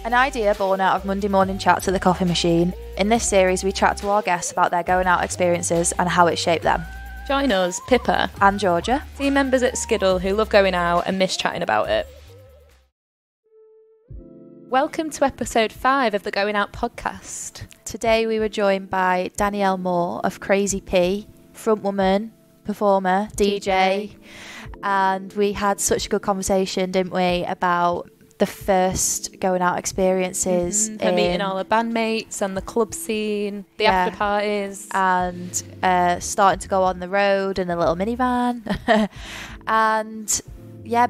An idea born out of Monday morning chats at the coffee machine. In this series, we chat to our guests about their going out experiences and how it shaped them. Join us, Pippa And Georgia, team members at Skiddle who love going out and miss chatting about it. Welcome to episode 5 of the Going Out podcast. Today we were joined by Danielle Moore of Crazy P, frontwoman, performer, DJ, and we had such a good conversation, didn't we, about the first going out experiences. Her meeting all her bandmates and the club scene, the after parties. And starting to go on the road in a little minivan. And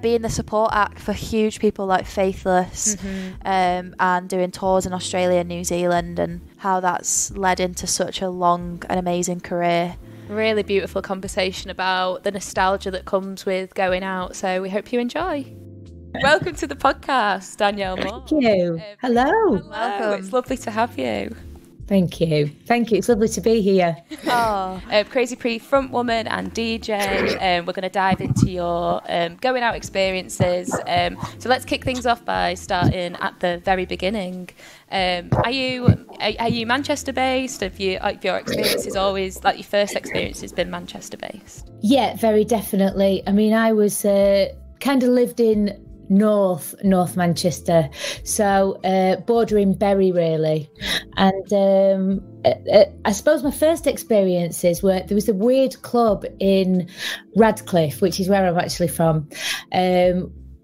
being the support act for huge people like Faithless, and doing tours in Australia and New Zealand, and how that's led into such a long and amazing career. Really beautiful conversation about the nostalgia that comes with going out. So we hope you enjoy. Welcome to the podcast, Danielle Moore. Thank you. Hello. Welcome. It's lovely to have you. Thank you. It's lovely to be here. Crazy Pre, front woman and DJ. We're going to dive into your going out experiences. So let's kick things off by starting at the very beginning. Are you Manchester based? Have your experiences always, like your first experience has been Manchester based? Yeah, very definitely. I mean, I was kind of lived in North Manchester, so bordering Bury really, and I suppose my first experiences were, there was a weird club in Radcliffe, which is where I'm actually from,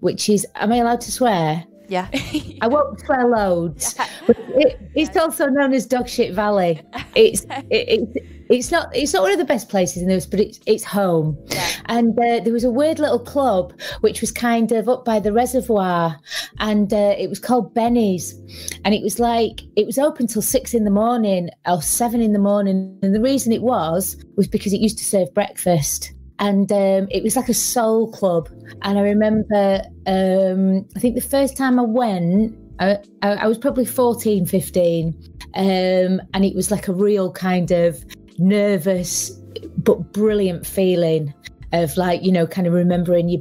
which is, am I allowed to swear? Yeah. I won't swear loads. It's also known as Dog Shit Valley. It's not one of the best places in this, but it's home. Yeah. And there was a weird little club which was kind of up by the reservoir, and it was called Benny's, and it was open till 6 a.m. or 7 a.m. And the reason it was because it used to serve breakfast. And it was like a soul club. And I remember, I think the first time I went, I was probably 14, 15. And it was like a real kind of nervous but brilliant feeling of, like, you know, kind of remembering your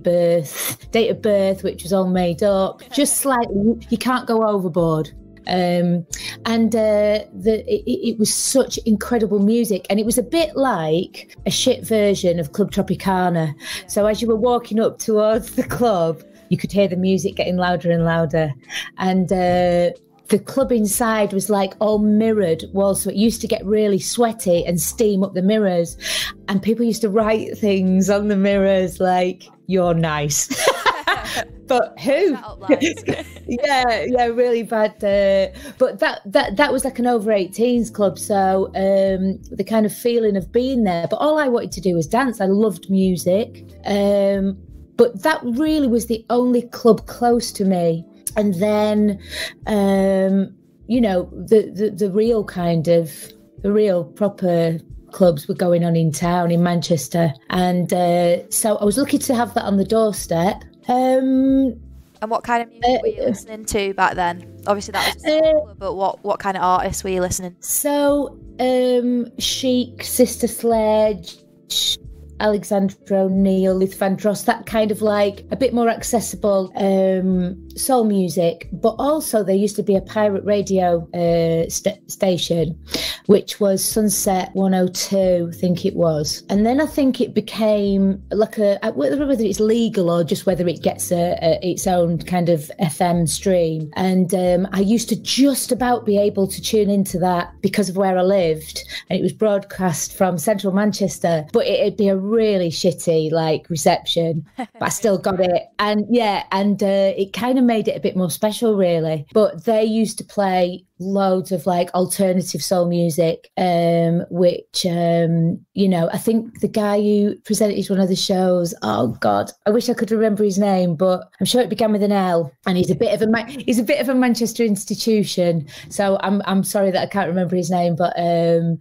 date of birth, which was all made up. Just slightly, you can't go overboard. It was such incredible music, and it was a bit like a shit version of Club Tropicana. So as you were walking up towards the club, you could hear the music getting louder and louder, and the club inside was like all mirrored walls, so it used to get really sweaty and steam up the mirrors, and people used to write things on the mirrors like, "You're nice." But who? yeah, really bad. But that was like an over 18s club, so the kind of feeling of being there. But all I wanted to do was dance. I loved music, but that really was the only club close to me. And then, you know, the real proper clubs were going on in town in Manchester, and so I was lucky to have that on the doorstep. And what kind of music were you listening to back then? Obviously that was a club, but what kind of artists were you listening to? So Chic, Sister Sledge, Alexandra O'Neill, Luther Vandross, that kind of like a bit more accessible soul music. But also there used to be a pirate radio station, which was Sunset 102, I think it was. And then I think it became like whether it's legal or just whether it gets its own kind of FM stream. And I used to just about be able to tune into that because of where I lived. And it was broadcast from central Manchester, but it'd be a really shitty like reception, but I still got it. And it kind of made it a bit more special really. But they used to play loads of like alternative soul music, which you know, I think the guy who presented one of the shows, oh god, I wish I could remember his name, but I'm sure it began with an L, and he's a bit of a Manchester institution, so I'm sorry that I can't remember his name, but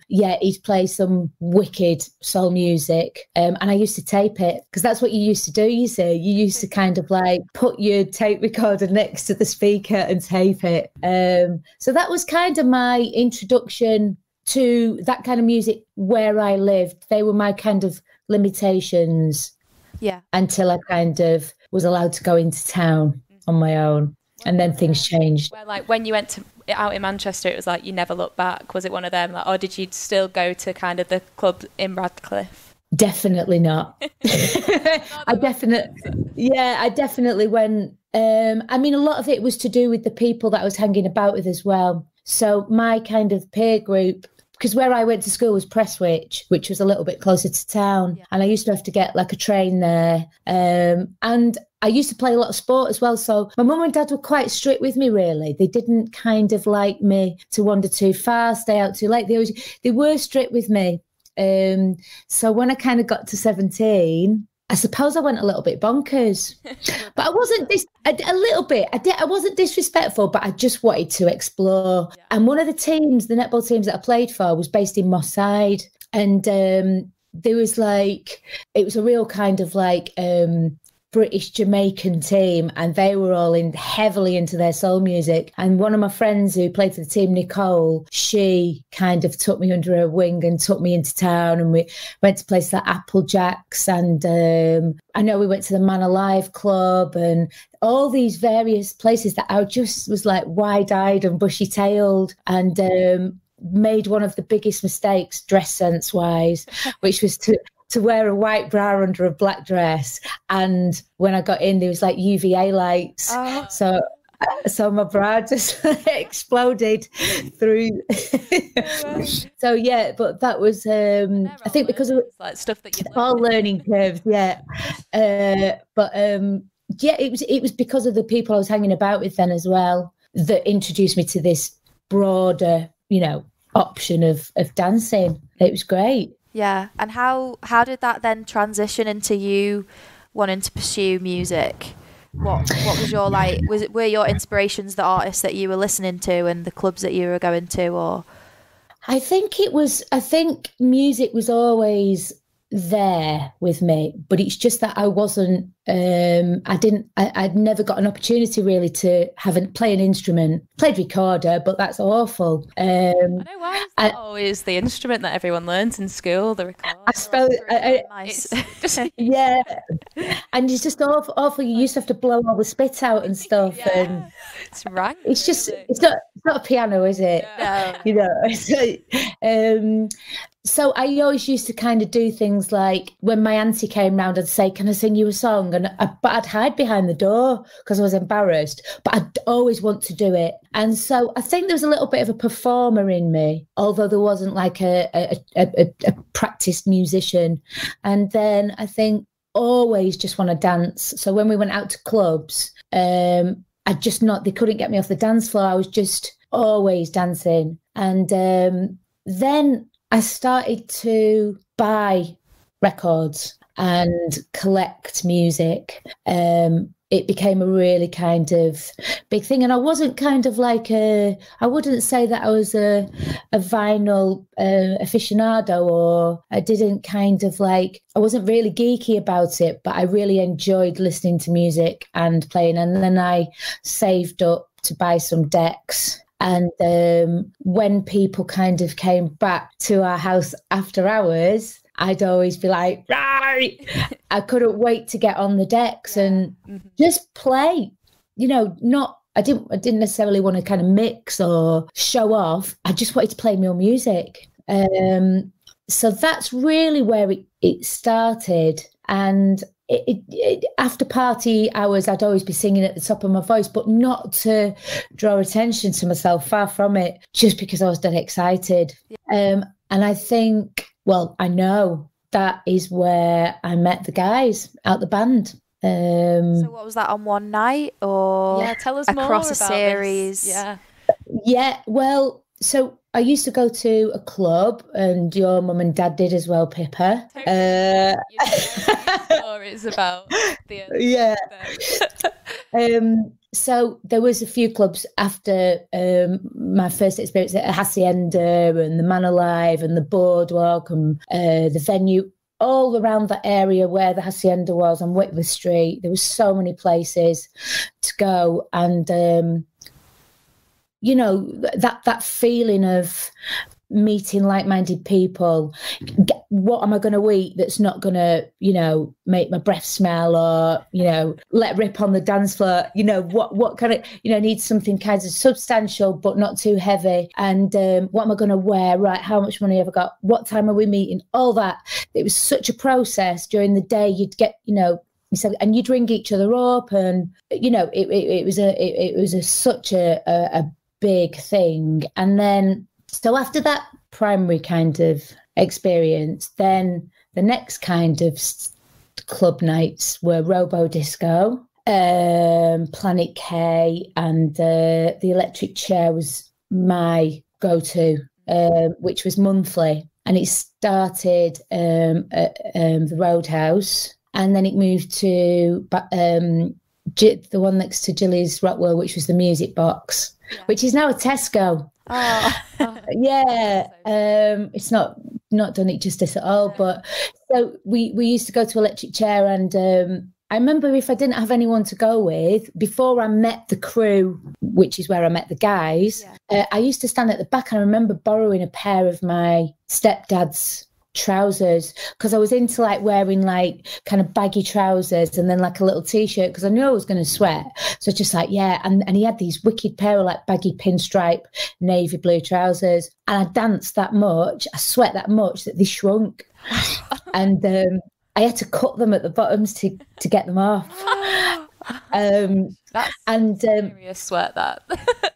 he'd play some wicked soul music, and I used to tape it, because that's what you used to do, you see. You used to kind of like put your tape recorder next to the speaker and tape it, so that was kind of my introduction to that kind of music where I lived. They were my kind of limitations, until I kind of was allowed to go into town on my own. and then things changed. Well, like when you went out in Manchester, it was like you never looked back. Was it one of them, like, or did you still go to kind of the club in Radcliffe? Definitely not. I definitely went. I mean, a lot of it was to do with the people that I was hanging about with as well. So my kind of peer group, because where I went to school was Prestwich, which was a little bit closer to town. Yeah. And I used to have to get like a train there. And I used to play a lot of sport as well. So my mum and dad were quite strict with me, really. They didn't kind of like me to wander too far, stay out too late. They were strict with me. So when I kind of got to 17, I suppose I went a little bit bonkers, but I wasn't a little bit. I wasn't disrespectful, but I just wanted to explore. Yeah. And one of the teams, the netball teams that I played for, was based in Moss Side, and there was like, it was a real kind of like British Jamaican team, and they were all heavily into their soul music. And one of my friends who played for the team, Nicole, she kind of took me under her wing and took me into town, and we went to places like Applejacks, and I know we went to the Man Alive Club and all these various places that I just was like wide-eyed and bushy-tailed, and made one of the biggest mistakes dress sense wise, which was to wear a white bra under a black dress. And when I got in, there was like UVA lights. Oh. So my bra just exploded through. So yeah, but that was I think because of like stuff that you all learning curves, yeah. But yeah, it was because of the people I was hanging about with then as well that introduced me to this broader, option of dancing. It was great. Yeah, and how did that then transition into you wanting to pursue music? What was your were your inspirations the artists that you were listening to and the clubs that you were going to, or? I think music was always there with me, but it's just that I wasn't I'd never got an opportunity really to play an instrument. Played recorder, but that's awful. I know, why is that always the instrument that everyone learns in school, the recorder? I suppose yeah, and it's just awful. You used to have to blow all the spit out and stuff. Yeah. And it's rank, it's just it's not a piano, is it? No. So I always used to kind of do things like when my auntie came round, I'd say, "Can I sing you a song?" But I'd hide behind the door because I was embarrassed, but I'd always want to do it. And so I think there was a little bit of a performer in me, although there wasn't like a practiced musician. And then I think always just want to dance. So when we went out to clubs, they couldn't get me off the dance floor. I was just always dancing. And then I started to buy records and collect music. It became a really kind of big thing. And I wasn't kind of like I wouldn't say that I was a vinyl aficionado, or I didn't kind of like, I wasn't really geeky about it, but I really enjoyed listening to music and playing. And then I saved up to buy some decks. And when people kind of came back to our house after hours, I'd always be like, right. I couldn't wait to get on the decks and just play. I didn't necessarily want to kind of mix or show off. I just wanted to play more music. So that's really where it started. And after party hours, I'd always be singing at the top of my voice, but not to draw attention to myself, far from it, just because I was dead excited. And I think, I know that is where I met the guys out the band. So what was that, on one night, or tell us across more a about series? This. Yeah. Well, so I used to go to a club, and your mum and dad did as well, Pippa. Stories about the so there was a few clubs after my first experience at Hacienda and the Man Alive and the Boardwalk and the venue, all around that area where the Hacienda was on Whitworth Street. There were so many places to go, and that feeling of meeting like-minded people. What am I going to eat that's not going to, make my breath smell, or, let rip on the dance floor? What kind of, needs something kind of substantial but not too heavy. And what am I going to wear? Right, how much money have I got? What time are we meeting? All that. It was such a process. During the day, you'd get, and you'd ring each other up, and it was such a big thing. And then so after that primary kind of experience, then the next kind of club nights were Robo Disco, Planet K, and the Electric Chair was my go-to, which was monthly, and it started at the Roadhouse, and then it moved to the one next to Gilly's Rockwell, which was the Music Box, which is now a Tesco. Oh. Yeah, it's not done it justice at all. But so we used to go to Electric Chair, and I remember if I didn't have anyone to go with, before I met the crew, which is where I met the guys, I used to stand at the back, and I remember borrowing a pair of my stepdad's trousers, because I was into like wearing like kind of baggy trousers and then like a little t-shirt, because I knew I was going to sweat. So just like, and he had these wicked pair of like baggy pinstripe navy blue trousers, and I danced that much, I sweat that much that they shrunk. And I had to cut them at the bottoms to get them off. That's serious sweat, that.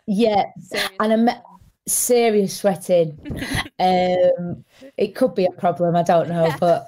Yeah. Serious. And I met serious sweating. It could be a problem, I don't know, but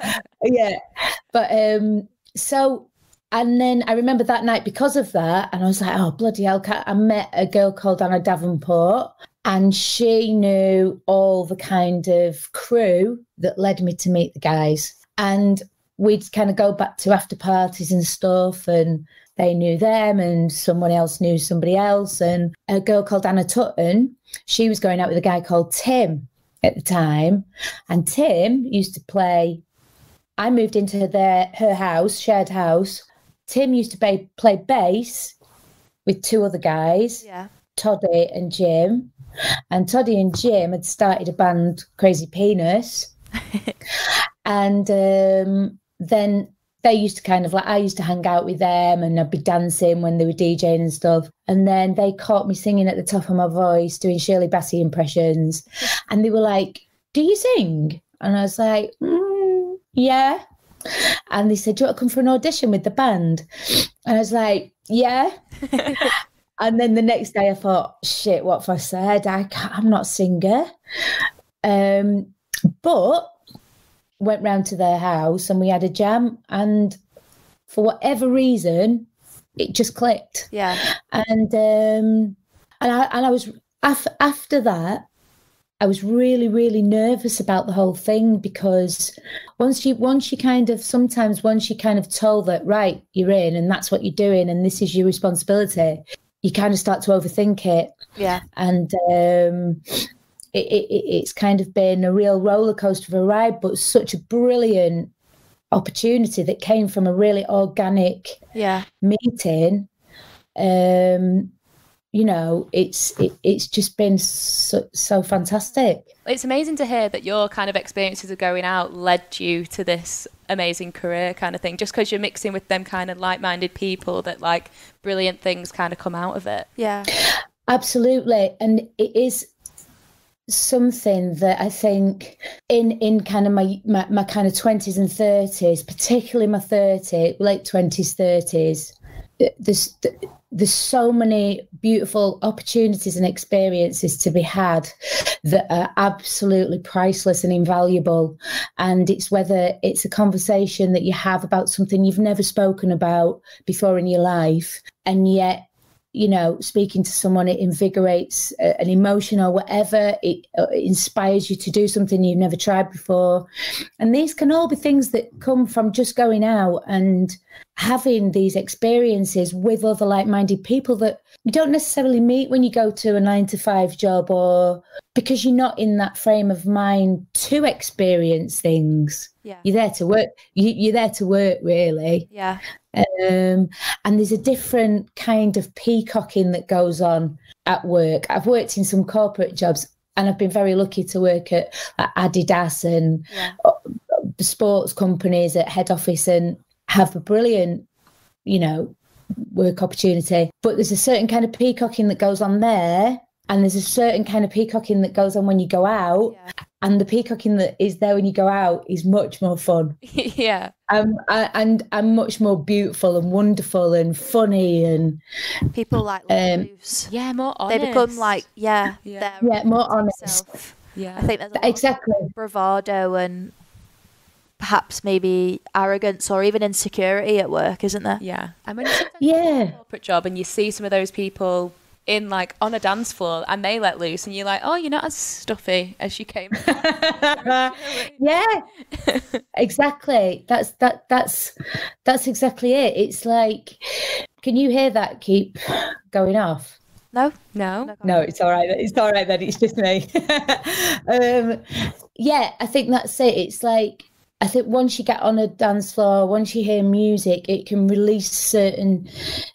so, and then I remember that night, because of that, and I was like, oh bloody hell, I met a girl called Anna Davenport, and she knew all the kind of crew that led me to meet the guys, and we'd kind of go back to after parties and stuff, and they knew them, and someone else knew somebody else. And a girl called Anna Tutton, she was going out with a guy called Tim at the time, and Tim used to play. I moved into her house, shared house. Tim used to play bass with two other guys, Toddy and Jim. And Toddy and Jim had started a band, Crazy Penis, and then they used to kind of like, I used to hang out with them, and I'd be dancing when they were DJing and stuff. And then they caught me singing at the top of my voice, doing Shirley Bassey impressions. And they were like, do you sing? And I was like, yeah. And they said, do you want to come for an audition with the band? And I was like, yeah. And then the next day I thought, shit, what have I said? I'm not a singer. But went round to their house and we had a jam, and for whatever reason it just clicked. And I was after that I was really, really nervous about the whole thing, because once you kind of told that, right, you're in and that's what you're doing and this is your responsibility, you kind of start to overthink it. And it's kind of been a real roller coaster of a ride, but such a brilliant opportunity that came from a really organic meeting. It's just been so fantastic. It's amazing to hear that your kind of experiences of going out led you to this amazing career kind of thing, just because you're mixing with them kind of like-minded people, that like brilliant things kind of come out of it. Absolutely. And it is something that I think in kind of my kind of 20s and 30s, particularly my late 20s, 30s, there's so many beautiful opportunities and experiences to be had that are absolutely priceless and invaluable. And it's whether it's a conversation that you have about something you've never spoken about before in your life, and yet, speaking to someone, it invigorates an emotion or whatever. It inspires you to do something you've never tried before. And these can all be things that come from just going out and having these experiences with other like-minded people that you don't necessarily meet when you go to a 9-to-5 job, or because you're not in that frame of mind to experience things. You're there to work. You're there to work, really. And there's a different kind of peacocking that goes on at work. I've worked in some corporate jobs, and I've been very lucky to work at Adidas and sports companies at head office and have a brilliant, work opportunity. But there's a certain kind of peacocking that goes on there, and there's a certain kind of peacocking that goes on when you go out. Yeah. And the peacocking that is there when you go out is much more fun. Yeah. And much more beautiful and wonderful and funny, and people like loose. Yeah, more honest. They become like more honest. Themselves. Yeah, I think there's a lot of bravado and perhaps maybe arrogance or even insecurity at work, isn't there? Yeah. And when you a corporate job and you see some of those people in like on a dance floor and they let loose and you're like, oh, you're not as stuffy as you came. Yeah, exactly. That's exactly it. It's like, can you hear that keep going off? No, it's all right. It's all right then. It's just me. Yeah, I think that's it. It's like, I think once you get on a dance floor, once you hear music, it can release certain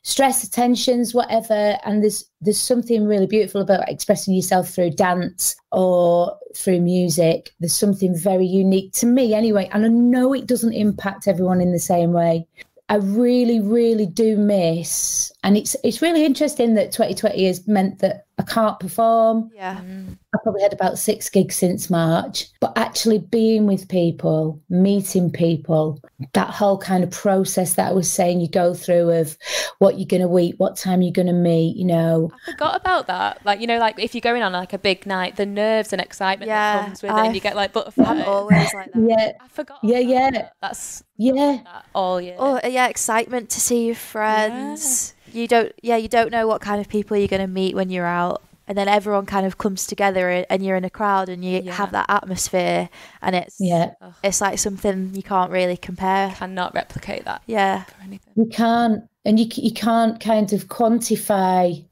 stress, tensions, whatever. And there's something really beautiful about expressing yourself through dance or through music. There's something very unique to me anyway. And I know it doesn't impact everyone in the same way. I really, really do miss, and it's really interesting that 2020 has meant that I can't perform. Yeah. I probably had about 6 gigs since March, but actually being with people, meeting people, that whole kind of process that I was saying you go through of what you're going to eat, what time you're going to meet, I forgot about that. Like, like if you're going on like a big night, the nerves and excitement that comes with it, and you get like butterflies. I'm always like that. Yeah. I forgot. Yeah. That's that all year. Oh, yeah, excitement to see your friends. Yeah. You don't know what kind of people you're going to meet when you're out. And then everyone kind of comes together and you're in a crowd and you have that atmosphere, and it's like something you can't really compare. Cannot replicate that. Yeah. For anything. You can't, and you can't kind of quantify.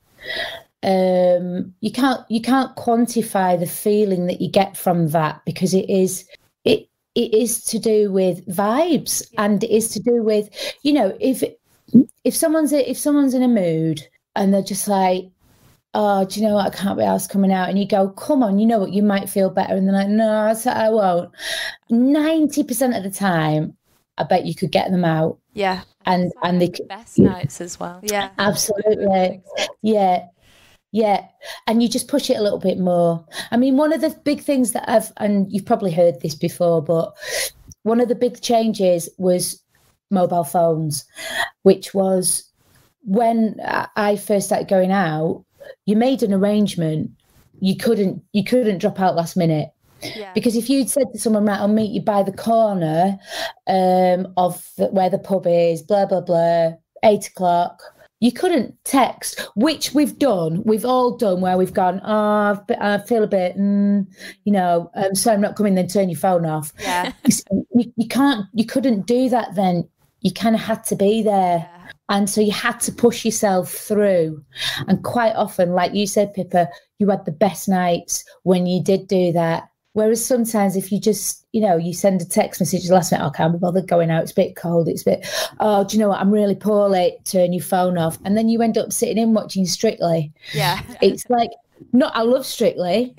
You can't quantify the feeling that you get from that, because it is to do with vibes, and it is to do with, if someone's in a mood and they're just like, oh, do you know what? I can't be asked coming out. And you go, come on, you know what? You might feel better. And they're like, no, I won't. 90% of the time, I bet you could get them out. Yeah. And they could. Best nights as well. Yeah. Absolutely. Yeah. Yeah. And you just push it a little bit more. I mean, one of the big things that and you've probably heard this before, but one of the big changes was mobile phones, which was when I first started going out. You made an arrangement. You couldn't drop out last minute. Yeah. Because if you'd said to someone, right, I'll meet you by the corner of where the pub is, blah, blah, blah, 8:00, you couldn't text, which we've all done, where we've gone, oh, I feel a bit, so I'm not coming, then turn your phone off. Yeah. You couldn't do that then. You kind of had to be there. Yeah. And so you had to push yourself through. And quite often, like you said, Pippa, you had the best nights when you did do that. Whereas sometimes if you just, you send a text message last night, I can't be bothered going out, it's a bit cold, it's a bit, oh, do you know what, I'm really poorly, turn your phone off. And then you end up sitting in watching Strictly. Yeah. It's like, I love Strictly.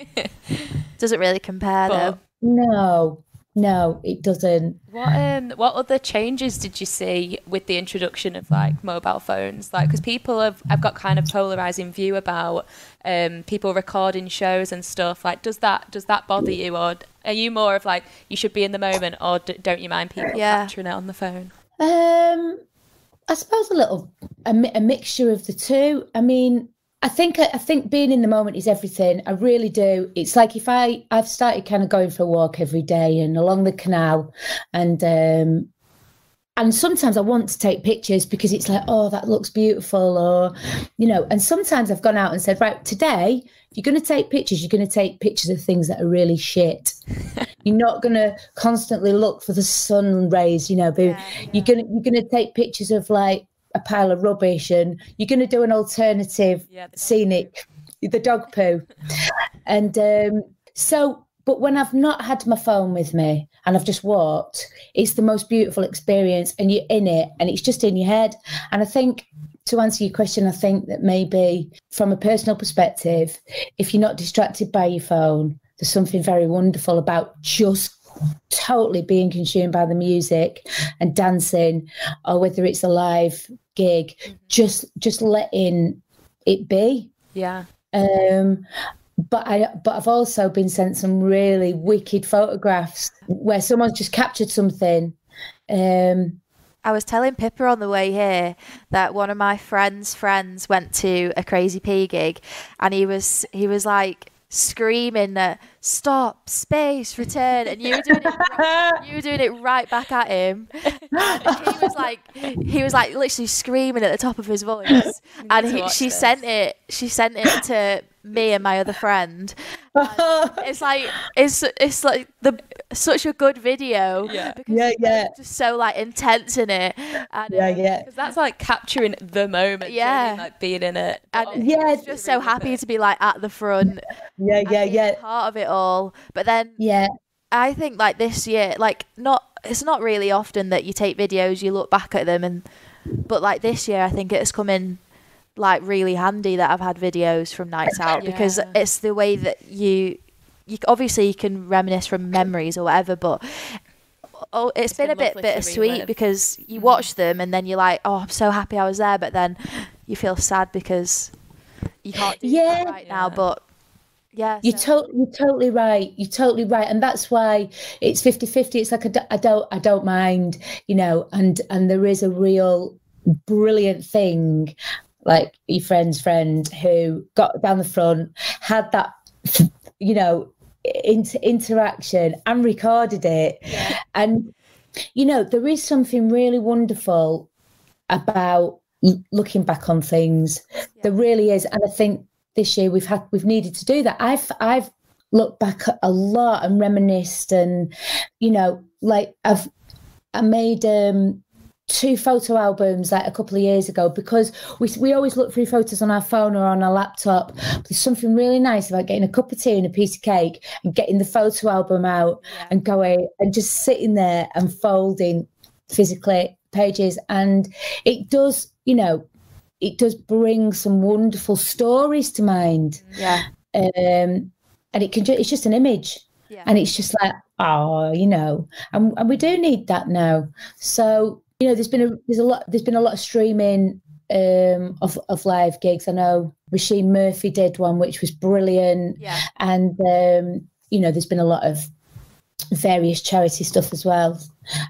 Doesn't really compare though. No, it doesn't. What other changes did you see with the introduction of like mobile phones? Like, because people have got kind of polarizing view about people recording shows and stuff. Like, does that bother you, or are you more of like you should be in the moment, or don't you mind people capturing it on the phone? I suppose a mixture of the two. I mean, I think being in the moment is everything. I really do. It's like if I've started kind of going for a walk every day and along the canal, and sometimes I want to take pictures because it's like, oh, that looks beautiful, or and sometimes I've gone out and said, right, today if you're going to take pictures, you're going to take pictures of things that are really shit. You're not going to constantly look for the sun rays, You're going to take pictures of like a pile of rubbish, and you're going to do an alternative scenic, the dog poo. And but when I've not had my phone with me and I've just walked, it's the most beautiful experience, and you're in it and it's just in your head. And I think to answer your question, I think that maybe from a personal perspective, if you're not distracted by your phone, there's something very wonderful about just totally being consumed by the music and dancing, or whether it's a live gig, just letting it be. Yeah. But I've also been sent some really wicked photographs where someone's just captured something. I was telling Pippa on the way here that one of my friends' friends went to a Crazy P gig, and he was like screaming that stop, space, return, and you were doing it right back at him. And he was like literally screaming at the top of his voice, and she sent it to me and my other friend. It's like such a good video. Because it's just so like intense in it. And, because that's like capturing the moment. Yeah, like being in it. And just really so happy to be like at the front. Part of it all. But then I think like this year, like it's not really often that you take videos, you look back at them, but like this year I think it's come in like really handy that I've had videos from nights out, because it's the way that you obviously you can reminisce from memories or whatever, but it's been a bit bittersweet because you watch them and then you're like, oh, I'm so happy I was there, but then you feel sad because you can't do that right now. But you're totally right. You're totally right, and that's why it's 50-50. It's like I don't mind, you know, and there is a real brilliant thing. Like your friend's friend who got down the front, had that, you know, interaction and recorded it. Yeah. And, you know, there is something really wonderful about looking back on things. Yeah. There really is. And I think this year we've needed to do that. I've looked back a lot and reminisced, and, you know, like I made 2 photo albums like a couple of years ago, because we always look through photos on our phone or on our laptop. There's something really nice about getting a cup of tea and a piece of cake and getting the photo album out and going and just sitting there and folding physically pages. And it does, you know, it does bring some wonderful stories to mind. And it's just an image. And it's just like, oh, you know, and we do need that now. So, you know, there's been a lot of streaming of live gigs. I know Rasheen Murphy did one which was brilliant, and you know, there's been a lot of various charity stuff as well,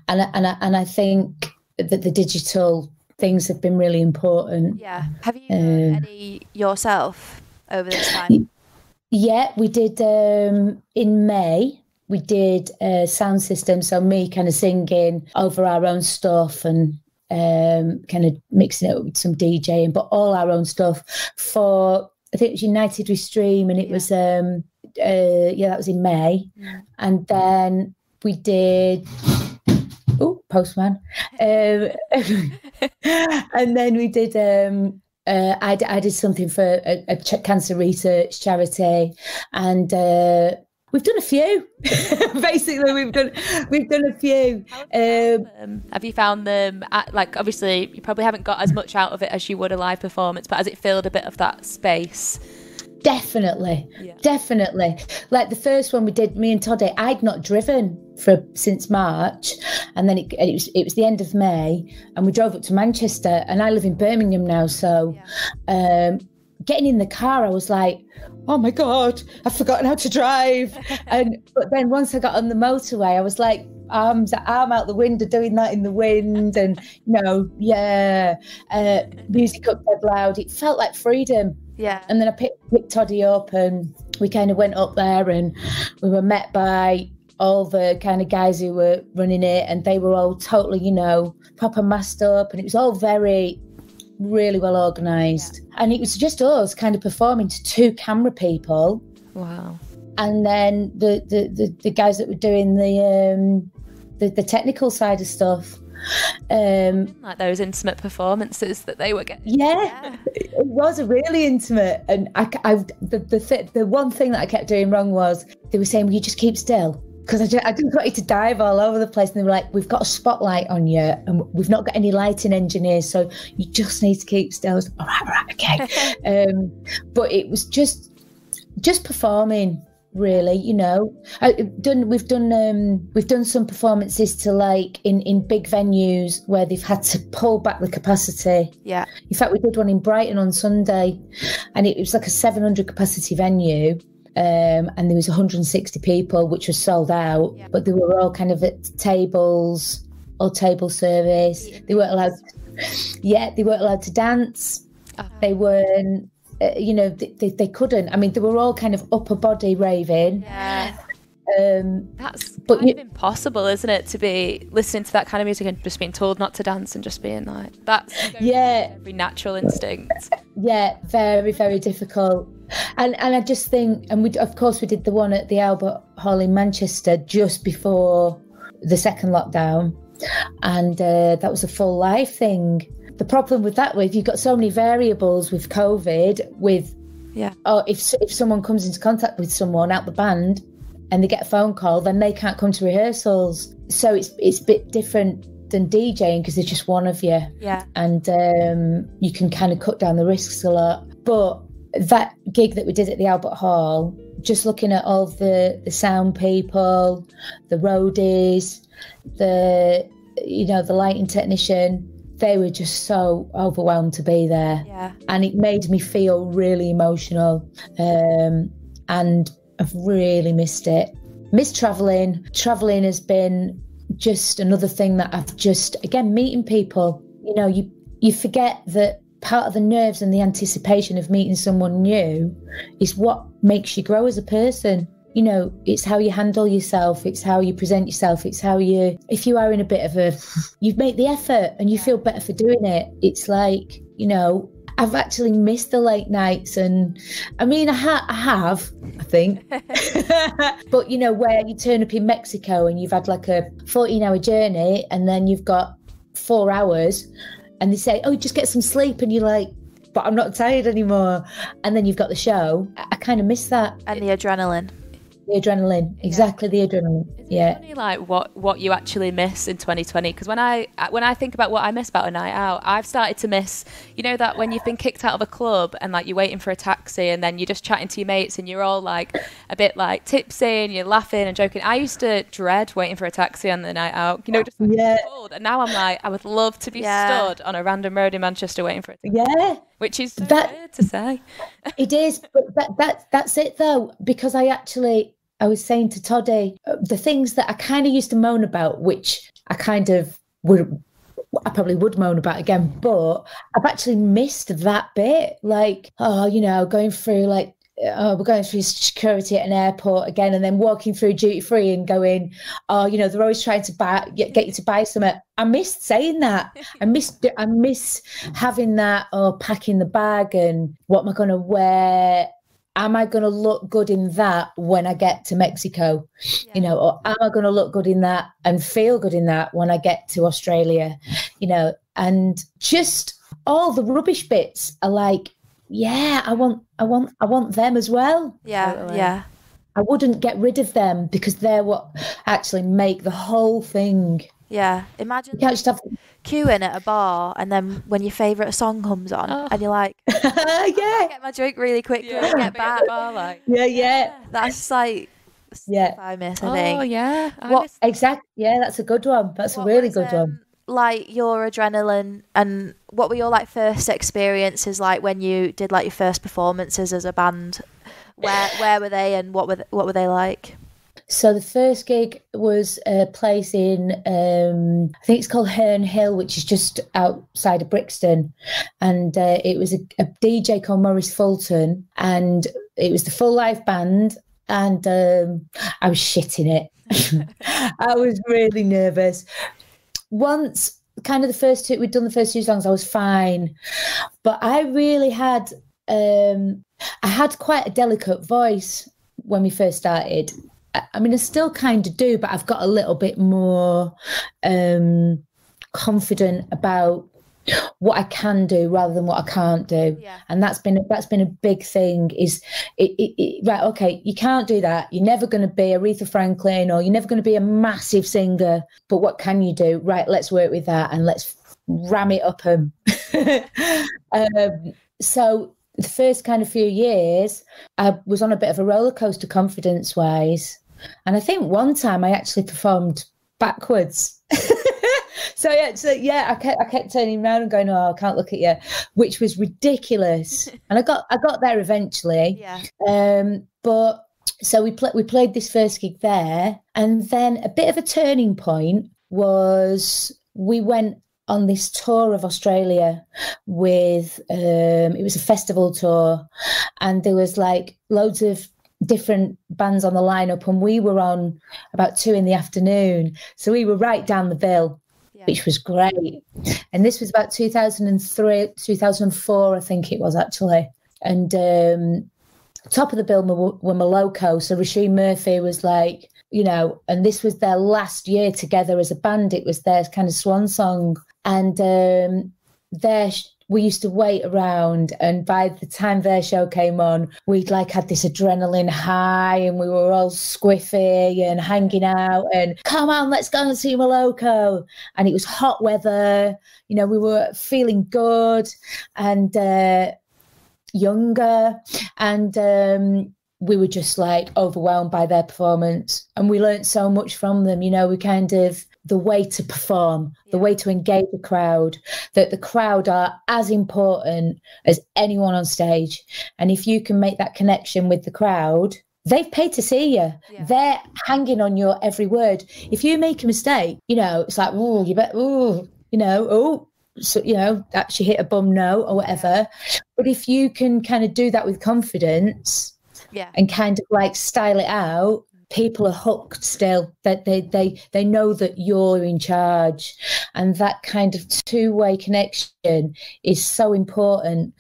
and I think that the digital things have been really important. Have you done any yourself over this time? We did in May. We did a sound system, so me kind of singing over our own stuff and kind of mixing it up with some DJing, but all our own stuff for, I think it was United We Stream, and it was, that was in May. And then we did, postman. And then we did, I did something for a cancer research charity, and we've done a few. Basically, we've done a few. Have you found them like, obviously you probably haven't got as much out of it as you would a live performance, but has it filled a bit of that space? Definitely. Like the first one we did, me and Toddy, I'd not driven since March, and then it was the end of May, and we drove up to Manchester, and I live in Birmingham now, so getting in the car I was like, oh my God, I've forgotten how to drive. But then once I got on the motorway, I was like, arm out the window, doing that in the wind, and music up dead loud. It felt like freedom. And then I picked Toddy up, and we kind of went up there, and we were met by all the kind of guys who were running it, and they were all totally, you know, proper masked up, and it was all really well organised. And it was just us kind of performing to 2 camera people. Wow. And then the guys that were doing the technical side of stuff. Like those intimate performances that they were getting. It was really intimate. And the one thing that I kept doing wrong was they were saying, will you just keep still? because I just wanted to dive all over the place, and they were like, we've got a spotlight on you and we've not got any lighting engineers, so you just need to keep still. All right, okay. But it was just performing, really, you know. We've done some performances to like in big venues where they've had to pull back the capacity. Yeah. In fact, we did one in Brighton on Sunday, and it was like a 700 capacity venue. And there was 160 people, which was sold out, but they were all kind of at tables or table service. They weren't allowed. They weren't allowed to dance. They weren't. They couldn't. I mean, they were all kind of upper body raving. Yeah. That's but kind of impossible, isn't it, to be listening to that kind of music and just being told not to dance and just being like, that's every natural instinct. Yeah, very, very difficult. And I just think, and we did the one at the Albert Hall in Manchester just before the second lockdown, and that was a full live thing. The problem with that, you've got so many variables with COVID, if someone comes into contact with someone out the band and they get a phone call, then they can't come to rehearsals. So it's a bit different than DJing because there's just one of you. Yeah. And you can kind of cut down the risks a lot. But that gig that we did at the Albert Hall, just looking at all the sound people, the roadies, the lighting technician, they were just so overwhelmed to be there. Yeah. And it made me feel really emotional. And I've really missed it. Missed travelling. Travelling has been just another thing that I've just, again, meeting people. You know, you forget that part of the nerves and the anticipation of meeting someone new is what makes you grow as a person. You know, it's how you handle yourself, it's how you present yourself, it's how if you are in a bit of you make the effort and you feel better for doing it. It's like, you know, I've actually missed the late nights, and I mean, I have, I think. But, you know, where you turn up in Mexico and you've had like a 14-hour journey and then you've got 4 hours and they say, oh, just get some sleep, and you're like, but I'm not tired anymore. And then you've got the show. I kind of miss that. And the adrenaline. The adrenaline, exactly, the adrenaline. It's funny, like what you actually miss in 2020. Because when I think about what I miss about a night out, I've started to miss, you know, that when you've been kicked out of a club and like you're waiting for a taxi and then you're just chatting to your mates and you're all like a bit like tipsy and you're laughing and joking. I used to dread waiting for a taxi on the night out, you know, just cold. And now I'm like, I would love to be stood on a random road in Manchester waiting for a taxi. Yeah. Which is so weird to say. It is, but that's it though, because I was saying to Toddy, the things that I kind of used to moan about, which I probably would moan about again, but I've actually missed that bit. Like, you know, going through we're going through security at an airport again, and then walking through duty free and going, you know, they're always trying to get you to buy something. I missed saying that. I miss having that, or packing the bag and what am I going to wear? Am I going to look good in that when I get to Mexico? Yeah. You know, or am I going to look good in that and feel good in that when I get to Australia? You know, and just all the rubbish bits are like, yeah, I want them as well. Yeah, totally. Yeah. I wouldn't get rid of them because they're what actually make the whole thing. Yeah, imagine queuing at a bar and then when your favourite song comes on and you're like, yeah, get my drink really quickly and get back. Bar, like. Yeah. That's like stuff I miss, I think. Oh, yeah. Exactly. Yeah, that's a good one. That's a really good one. Like your adrenaline, and what were your like first experiences like when you did like your first performances as a band? Where were they, and what were they like? So the first gig was a place in, I think it's called Herne Hill, which is just outside of Brixton. And it was a DJ called Maurice Fulton, and it was the full live band. And I was shitting it. I was really nervous. Once, kind of we'd done the first two songs, I was fine. But I really had, I had quite a delicate voice when we first started. I mean, I still kind of do, but I've got a little bit more confident about what I can do rather than what I can't do. Yeah. And that's been a big thing, is right, okay, you can't do that. You're never going to be Aretha Franklin, or you're never going to be a massive singer, but what can you do? Right, let's work with that and let's ram it up 'em. So the first kind of few years, I was on a bit of a roller coaster confidence wise. And I think one time I actually performed backwards. So I kept turning around and going, "Oh, I can't look at you," which was ridiculous. And I got there eventually. Yeah. But so we played this first gig there, and then a bit of a turning point was we went on this tour of Australia with it was a festival tour, and there was like loads of different bands on the lineup, and we were on about 2 p.m, so we were right down the bill. Yeah. Which was great. And this was about 2003, 2004, I think it was actually. And top of the bill were Moloko. So Rasheen Murphy was like, you know, and this was their last year together as a band. It was their kind of swan song. And we used to wait around, and by the time their show came on, we'd like had this adrenaline high, and we were all squiffy and hanging out and come on, let's go and see Moloko. And it was hot weather, you know, we were feeling good and younger, and we were just like overwhelmed by their performance, and we learned so much from them. You know, we kind of, the way to perform, the way to engage the crowd, that the crowd are as important as anyone on stage. And if you can make that connection with the crowd, they've paid to see you. Yeah. They're hanging on your every word. If you make a mistake, you know, it's like, oh, you bet, oh, you know, oh, so, you know, actually hit a bum note or whatever. Yeah. But if you can kind of do that with confidence and kind of like style it out, people are hooked still, that they know that you're in charge. And that kind of two-way connection is so important.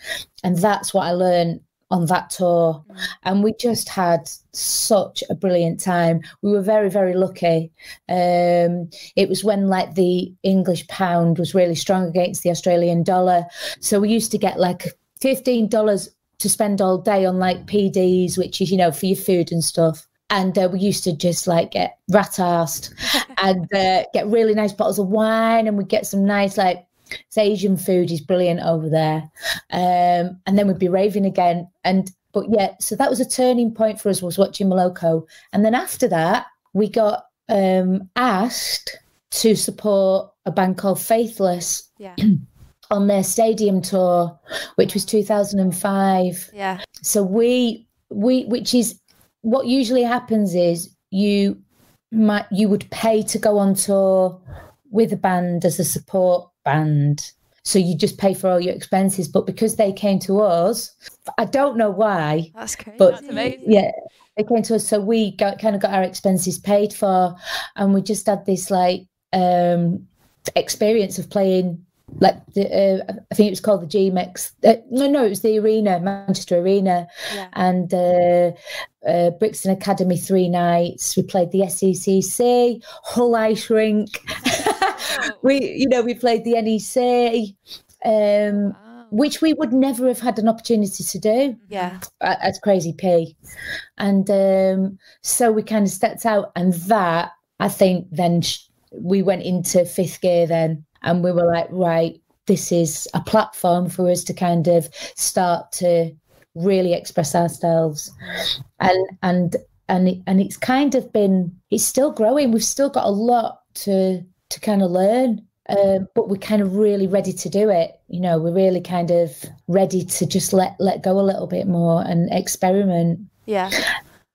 And that's what I learned on that tour. And we just had such a brilliant time. We were very, very lucky. It was when like the English pound was really strong against the Australian dollar. So we used to get like $15 to spend all day on like PDs, which is, you know, for your food and stuff. And we used to just like get rat-arsed and get really nice bottles of wine, and we'd get some nice, like, Asian food is brilliant over there. And then we'd be raving again. But yeah, so that was a turning point for us, was watching Moloko. And then after that, we got asked to support a band called Faithless on their stadium tour, which was 2005. Yeah. So which is, what usually happens is you would pay to go on tour with a band as a support band. So you just pay for all your expenses. But because they came to us, I don't know why. That's crazy. But that's amazing. Yeah, they came to us. So we got our expenses paid for. And we just had this like experience of playing like I think it was called the GMX. No, it was the Arena, Manchester Arena, and Brixton Academy 3 nights. We played the SECC, Hull Ice Rink. We played the NEC, which we would never have had an opportunity to do. Yeah, as Crazy P, and so we kind of stepped out, and that I think then we went into 5th gear then. And we were like, right, this is a platform for us to kind of start to really express ourselves. And it's kind of been, it's still growing. We've still got a lot to kind of learn, but we're kind of really ready to do it. You know, we're really kind of ready to just let go a little bit more and experiment. Yeah.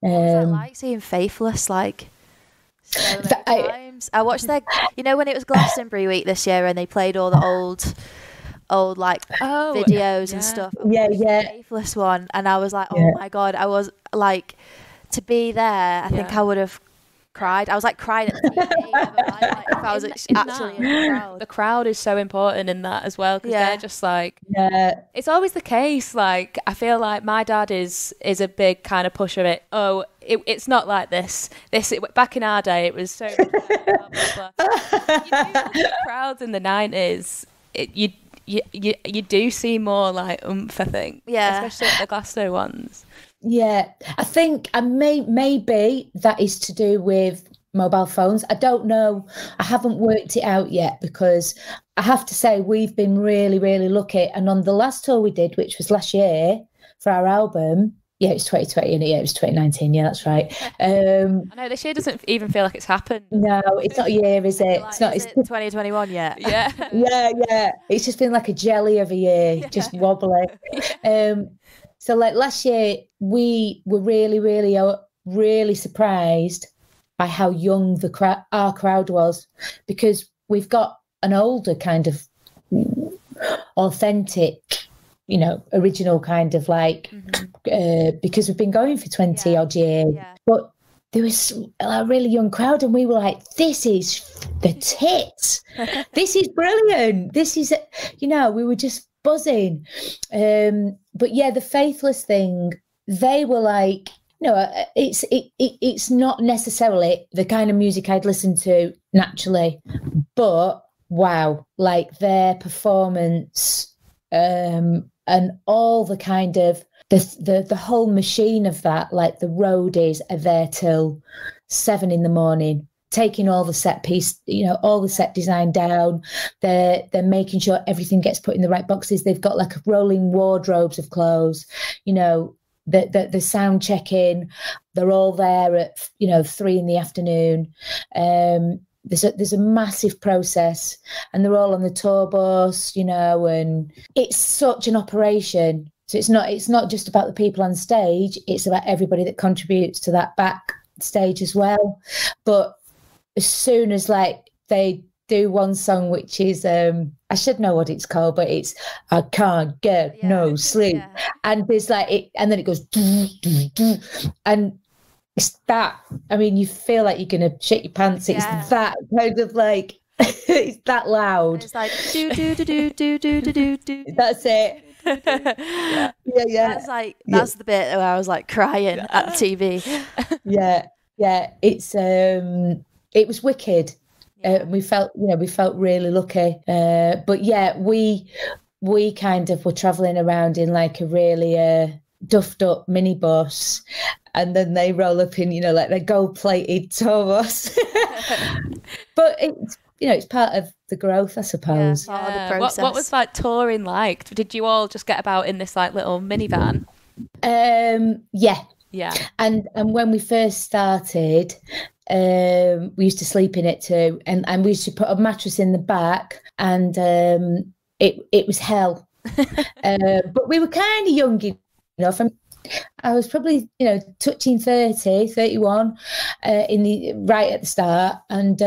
What was that like, seeing Faithless, like, so many times? I watched their, you know, when it was Glastonbury week this year and they played all the old like videos and stuff. Yeah. Faithless one, and I was like, oh my god, I was like, to be there, I think I would have cried. I was like crying at the TV. Never mind, like, if I was actually in the crowd. The crowd is so important in that as well, because they're just like, it's always the case. Like, I feel like my dad is a big kind of push of it. Oh, it's not like this. Back in our day, it was so much better, blah, blah, blah. You know, the crowds in the 90s, you do see more like oomph, I think. Yeah. Especially at the Glasgow ones. Yeah, I think maybe that is to do with mobile phones. I don't know. I haven't worked it out yet, because I have to say we've been really, really lucky. And on the last tour we did, which was last year for our album, yeah, it's 2020, and it was 2019. Yeah, that's right. I know this year doesn't even feel like it's happened. No, it's not a year, is it? Like, It's not. is It's it 2021 yet? Yeah. yeah. It's just been like a jelly of a year, just wobbly. So like last year, we were really, really, really surprised by how young our crowd was, because we've got an older kind of authentic, original kind of like, because we've been going for 20 odd years, but there was a really young crowd, and we were like, this is the tits. This is brilliant. This is, we were just buzzing. But yeah, the Faithless thing, they were like, it's not necessarily the kind of music I'd listen to naturally, but wow, like their performance, and all the kind of the whole machine of that, like the roadies are there till 7 a.m, taking all the set piece, all the set design down. They're making sure everything gets put in the right boxes. They've got like rolling wardrobes of clothes, the sound checking. They're all there at 3 p.m. There's a massive process, and they're all on the tour bus, and it's such an operation. So it's not just about the people on stage, it's about everybody that contributes to that backstage as well. But as soon as like they do one song, which is I should know what it's called, but it's I Can't Get No Sleep, and there's like it, and then it goes and it's that, I mean, you feel like you're gonna shit your pants. It's that kind of like it's that loud. And it's like do do do do do do do do. That's it. Yeah. That's the bit where I was like crying at the TV. Yeah. It's it was wicked. We felt really lucky. But yeah, we kind of were traveling around in like a really duffed up minibus, and then they roll up in like their gold plated tour bus. But it's part of the growth, I suppose. Part of the process. What was like touring like? Did you all just get about in this like little minivan? Yeah. And when we first started, we used to sleep in it too, and we used to put a mattress in the back, and it was hell. But we were kind of young enough. I was probably touching 30, 31 right at the start, and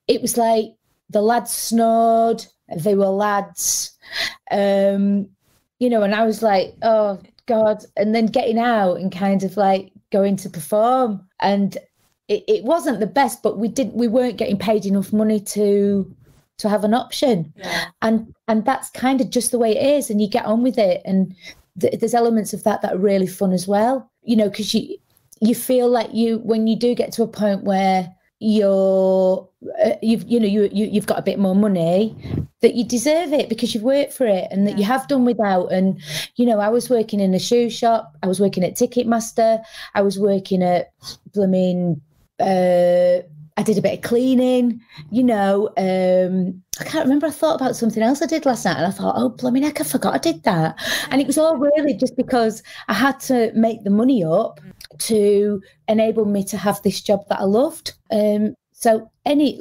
it was like the lads snored. They were lads, and I was like, oh God. And then getting out and kind of like going to perform, and it wasn't the best, but we weren't getting paid enough money to have an option. And that's kind of just the way it is, and you get on with it. And there's elements of that are really fun as well, because you feel like when you do get to a point where you've got a bit more money, that you deserve it because you've worked for it, and that you have done without. And I was working in a shoe shop, I was working at Ticketmaster, I was working at I did a bit of cleaning, I can't remember. I thought about something else I did last night, and I thought, oh, blooming heck, I forgot I did that. And it was all really just because I had to make the money up to enable me to have this job that I loved. So any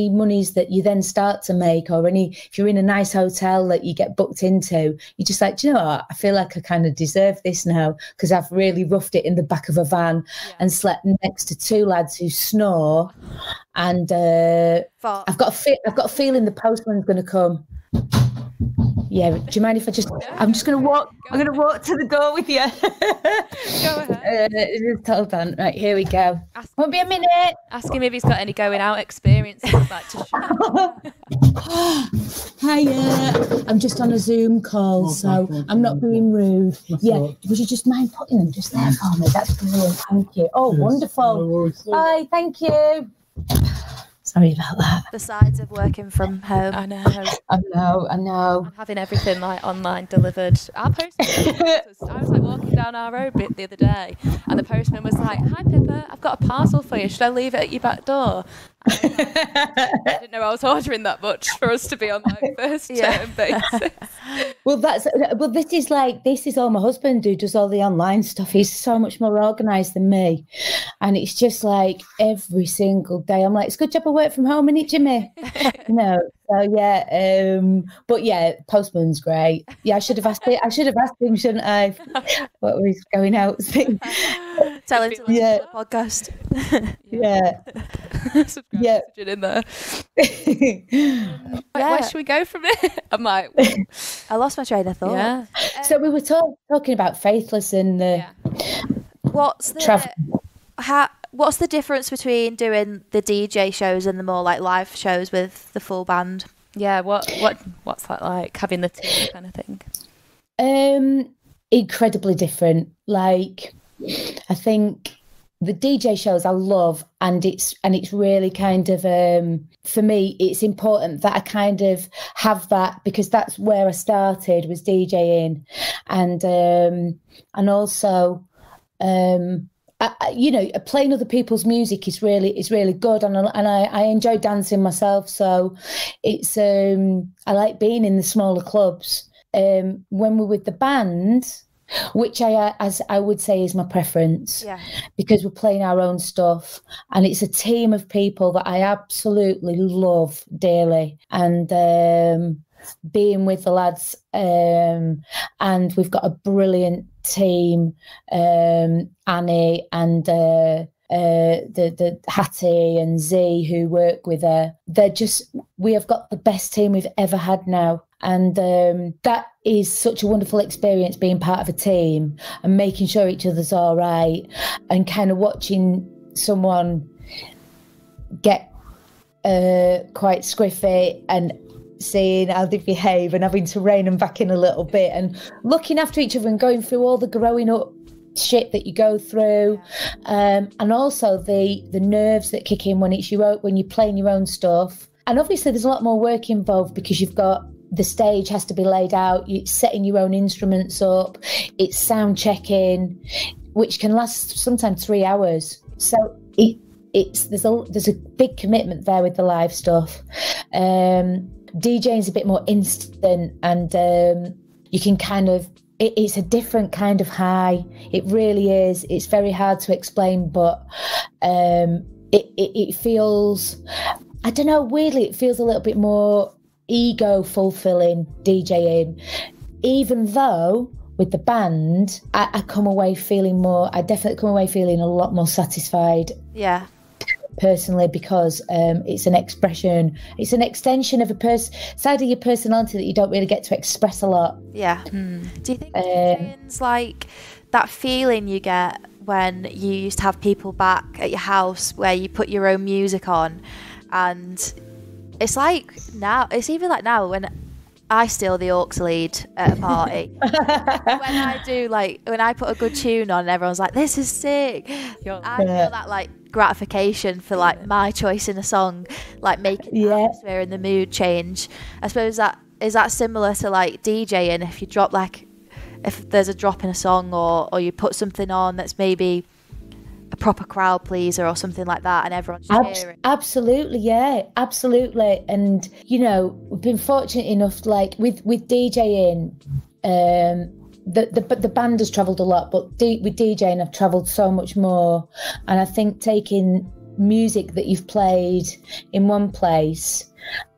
monies that you then start to make, or if you're in a nice hotel that you get booked into, you're just like, do you know what? I feel like I kind of deserve this now, because I've really roughed it in the back of a van and slept next to two lads who snore, and I've got a feeling the postman's going to come. Yeah, do you mind if I'm just going to walk? I'm going to walk to the door with you. Go ahead. Hold on. Right, here we go. Won't be a minute. Ask him if he's got any going out experiences like to share. Hiya. I'm just on a Zoom call, so I'm not being rude. Yeah, would you just mind putting them just there for me? That's brilliant. Thank you. Oh, wonderful. Hi, thank you. Sorry about that. The sides of working from home. I know. I know. And having everything like online delivered. Our postman, I was like walking down our road the other day, and the postman was like, "Hi Pippa, I've got a parcel for you. Should I leave it at your back door?" I didn't know I was ordering that much for us to be on like first term basis. Well, this is all my husband who does all the online stuff. He's so much more organised than me, and it's just like every single day I'm like, it's a good job I work from home, isn't it, Jimmy? So yeah, but yeah, postman's great. Yeah, I should have asked him, shouldn't I? What was going out? Tell him to listen to the podcast. Yeah. Yeah. In there. Where should we go from it? I'm like, I lost my train of thought. Yeah. So we were talking about Faithless and what's the difference between doing the DJ shows and the more like live shows with the full band? Yeah, what's that like, having the team kind of thing? Incredibly different. Like, I think the DJ shows I love, and it's really kind of for me it's important that I kind of have that, because that's where I started, was DJing, and also playing other people's music is really good, and I enjoy dancing myself, so it's I like being in the smaller clubs. When we're with the band, which I would say is my preference, because we're playing our own stuff, and it's a team of people that I absolutely love dearly, and being with the lads, and we've got a brilliant team, Annie and the Hattie and Z who work with her. We have got the best team we've ever had now. And that is such a wonderful experience, being part of a team and making sure each other's all right, and kind of watching someone get quite squiffy and seeing how they behave and having to rein them back in a little bit, and looking after each other and going through all the growing up shit that you go through, and also the nerves that kick in when you're playing your own stuff. And obviously there's a lot more work involved, because you've got the stage has to be laid out, you're setting your own instruments up, it's sound checking, which can last sometimes 3 hours. So there's a big commitment there with the live stuff. DJing is a bit more instant, and you can kind of, it's a different kind of high. It really is. It's very hard to explain, but it feels, I don't know, weirdly it feels a little bit more ego fulfilling, DJing, even though with the band I definitely come away feeling a lot more satisfied, personally, because it's an expression, it's an extension of side of your personality that you don't really get to express a lot. Do you think it's like that feeling you get when you used to have people back at your house where you put your own music on, and it's like now, it's even like now when I steal the aux lead at a party. When I put a good tune on and everyone's like, this is sick, I feel that like gratification for like my choice in a song, like making the atmosphere and the mood change. I suppose is that similar to like DJing, if there's a drop in a song, or you put something on that's maybe a proper crowd pleaser or something like that, and everyone's cheering. Absolutely. And we've been fortunate enough, like with DJing, the band has travelled a lot, but with DJing I've travelled so much more, and I think taking music that you've played in one place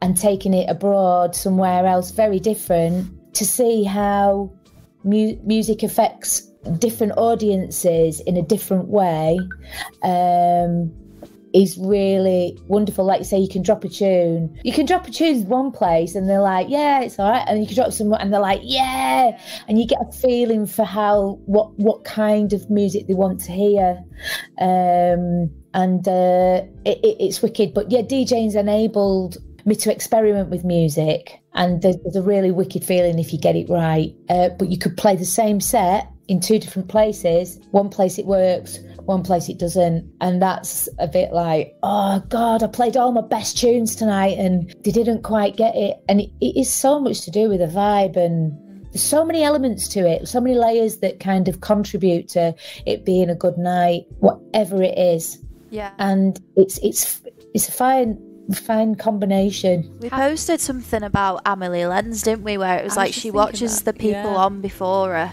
and taking it abroad somewhere else, very different, to see how music affects different audiences in a different way, is really wonderful. Like you say, you can drop a tune in one place and they're like, yeah, it's all right, and you can drop some and they're like, yeah, and you get a feeling for what kind of music they want to hear, and it's wicked. But yeah, DJing's enabled me to experiment with music, and there's a really wicked feeling if you get it right. But you could play the same set in two different places. One place it works, one place it doesn't, and that's a bit like, oh God, I played all my best tunes tonight and they didn't quite get it. And it is so much to do with the vibe, and there's so many elements to it, so many layers that kind of contribute to it being a good night, whatever it is. Yeah. And it's a fine combination. We posted something about Amelie Lenz, didn't we, where it was like she watches the people on before her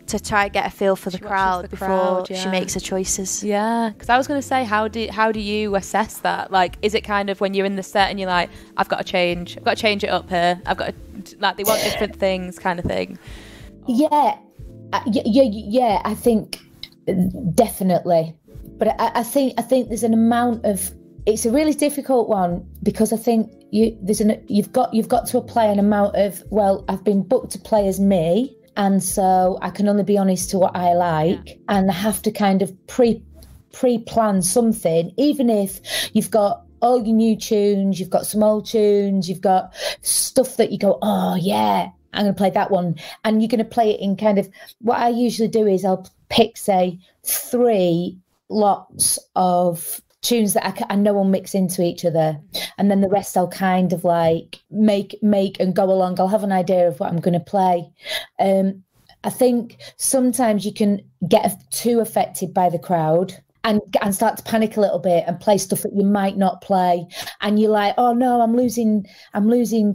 to try and get a feel for the crowd before she makes her choices. Yeah, because I was going to say, how do you assess that? Like, is it kind of when you're in the set and you're like, I've got to change it up here, I've got to, like, they want different things kind of thing? Yeah, I think definitely. But I think there's an amount of, it's a really difficult one, because I think you've got to apply an amount of, well, I've been booked to play as me, and so I can only be honest to what I like, and I have to kind of pre-plan something, even if you've got all your new tunes, you've got some old tunes, you've got stuff that you go, oh yeah, I'm going to play that one, and you're going to play it in kind of, what I usually do is I'll pick, say, 3 lots of tunes that I know will mix into each other, and then the rest I'll kind of like make and go along. I'll have an idea of what I'm going to play. I think sometimes you can get too affected by the crowd and start to panic a little bit and play stuff that you might not play, and you're like, oh no, I'm losing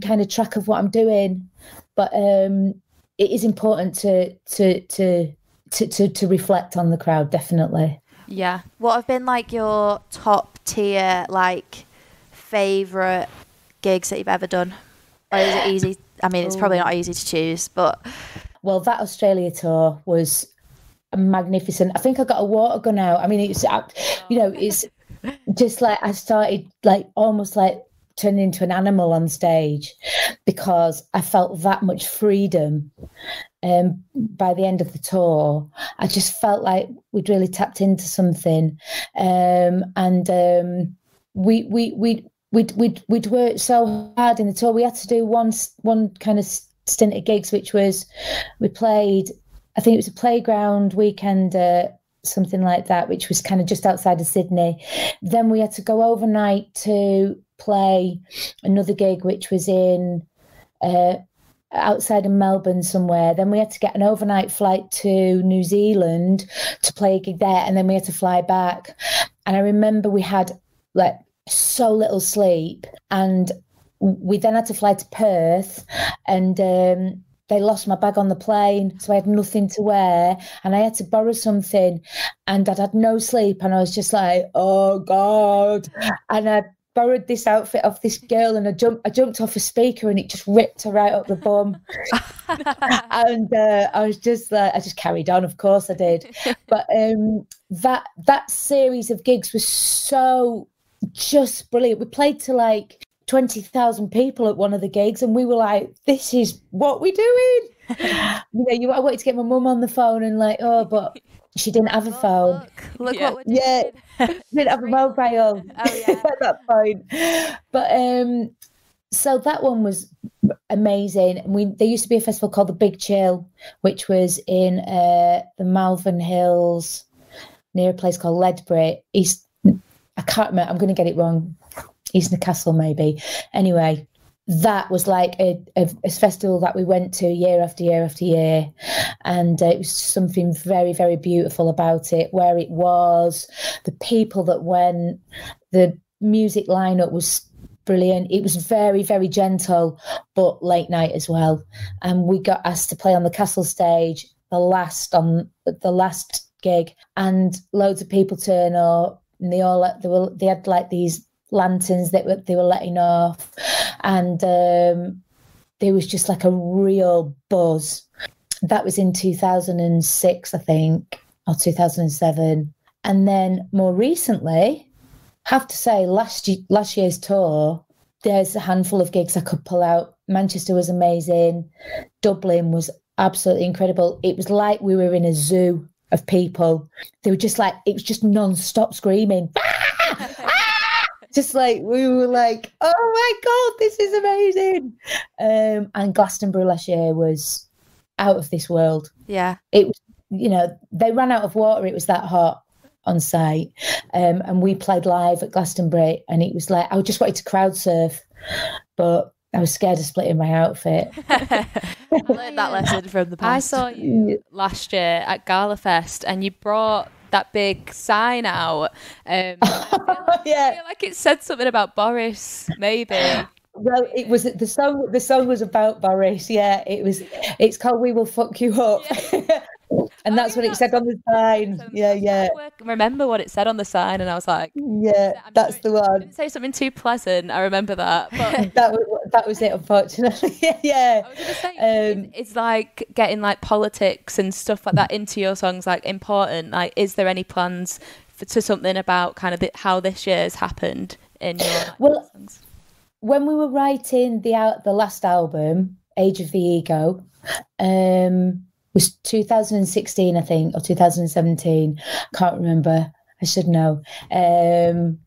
kind of track of what I'm doing. But it is important to reflect on the crowd, definitely. Yeah. What have been like your top tier, like, favourite gigs that you've ever done? Or is it easy? I mean, it's probably not easy to choose, but... Well, that Australia tour was magnificent. I think I got a water gun out. I mean, it's just like I started like almost like turning into an animal on stage, because I felt that much freedom. By the end of the tour, I just felt like we'd really tapped into something, and we'd worked so hard in the tour. We had to do one kind of stint of gigs, which was, we played, I think it was a playground weekend, something like that, which was kind of just outside of Sydney. Then we had to go overnight to play another gig, which was in outside of Melbourne somewhere. Then we had to get an overnight flight to New Zealand to play a gig there, and then we had to fly back. And I remember we had like so little sleep, and we then had to fly to Perth, and they lost my bag on the plane, so I had nothing to wear, and I had to borrow something, and I'd had no sleep, and I was just like, oh God. And I borrowed this outfit off this girl, and I jumped off a speaker, and it just ripped her right up the bum. And I was just like, I just carried on, of course I did. But that series of gigs was so just brilliant. We played to like 20,000 people at one of the gigs, and we were like, this is what we're doing. I wanted to get my mum on the phone, and like, but she didn't have a phone. Look what we're doing. Didn't have a mobile at that point. But so that one was amazing. There used to be a festival called the Big Chill, which was in the Malvern Hills, near a place called Ledbury. I can't remember, I'm going to get it wrong. East Newcastle, maybe. Anyway, that was like a festival that we went to year after year after year, and it was something very, very beautiful about it, where it was, the people that went, the music lineup was brilliant. It was very, very gentle, but late night as well. And we got asked to play on the Castle stage, the last gig, and loads of people turn up, and they had like these lanterns that they were letting off, and there was just like a real buzz. That was in 2006, I think, or 2007. And then more recently, have to say, last year's tour, there's a handful of gigs I could pull out. Manchester was amazing. Dublin was absolutely incredible. It was like we were in a zoo of people. They were just like, it was just non-stop screaming. Just like, we were like, oh my God, this is amazing. And Glastonbury last year was out of this world. Yeah. It was, they ran out of water. It was that hot on site, and we played live at Glastonbury, and it was like I just wanted to crowd surf, but I was scared of splitting my outfit. I learned that lesson from the past. I saw you last year at Gala Fest, and you brought that big sign out. I feel like it said something about Boris, maybe. Well, it was the song. The song was about Boris. Yeah, it was. It's called "We Will Fuck You Up," and that's what it said on the sign. Yeah. I remember what it said on the sign, and I was like, "Yeah, that's the one." Didn't say something too pleasant. I remember that. But that was it. Unfortunately, yeah. I was going to say, it's like getting like politics and stuff like that into your songs, like important. Like, is there any plans to something about kind of how this year's happened in your songs? When we were writing the last album, Age of the Ego, was 2016, I think, or 2017. Can't remember. I should know. And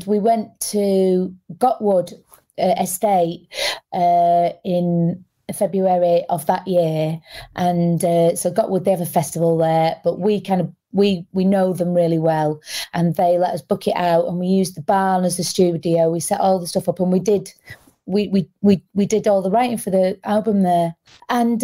we went to Gotwood Estate in February of that year. And so Gotwood, they have a festival there, but we know them really well, and they let us book it out, and we used the barn as the studio. We set all the stuff up, and we did all the writing for the album there. And